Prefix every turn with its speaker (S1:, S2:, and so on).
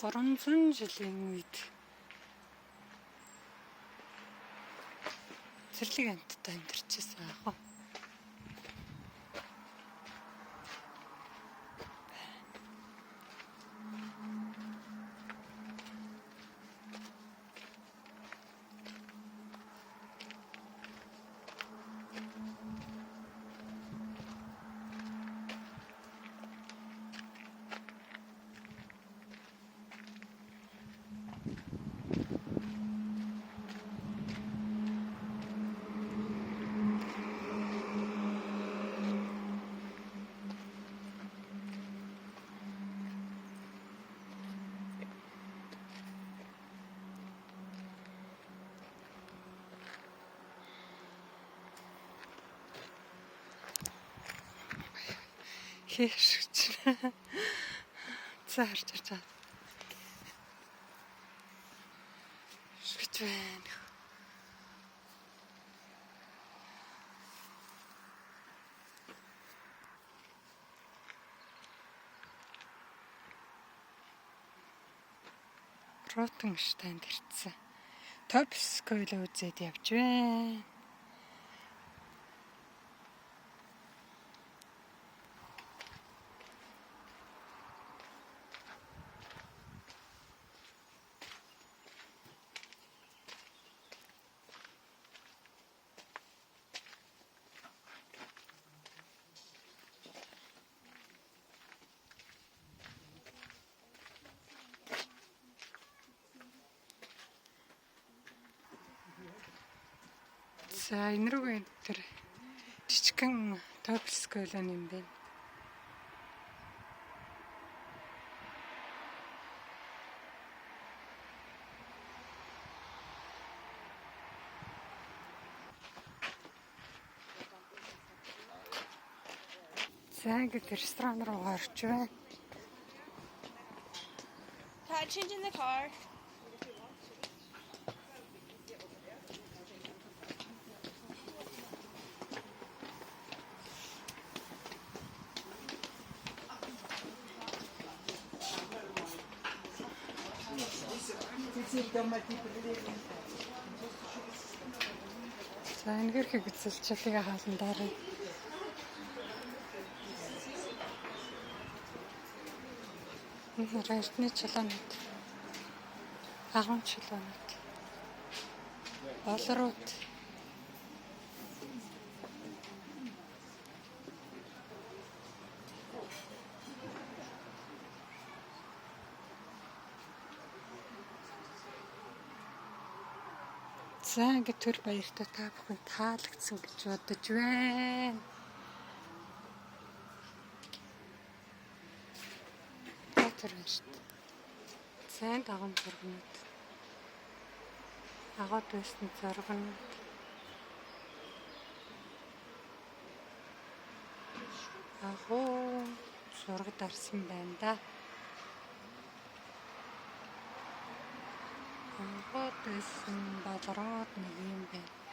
S1: 300 жилийн үед Цэрлэг амттай амьдарчээсэн аах уу. Хэвшигч. За харж байгаа. Шигч байна. Ротон штанд ирсэн. Топскойл үзээд явж байна. За энэ рүү тэр жижигхэн топскойл юм байна. За ингээд ресторан руу орж байна.
S2: Change in the car.
S1: За энэхэрхийг үзэлчлэгээ хаалан дараа. Энэ райны чулуунууд. Агуун чулуунууд. Олрууд. За ингээд төр баяртай та бүхэн таалагдсан гэж бодож байна. Тэр байна шүү дээ. Сайн дагуун зургнууд. Агууд байсан зургнууд. Агуу зураг дарсан байна да. Агууд байсан болроод нэг юм байна.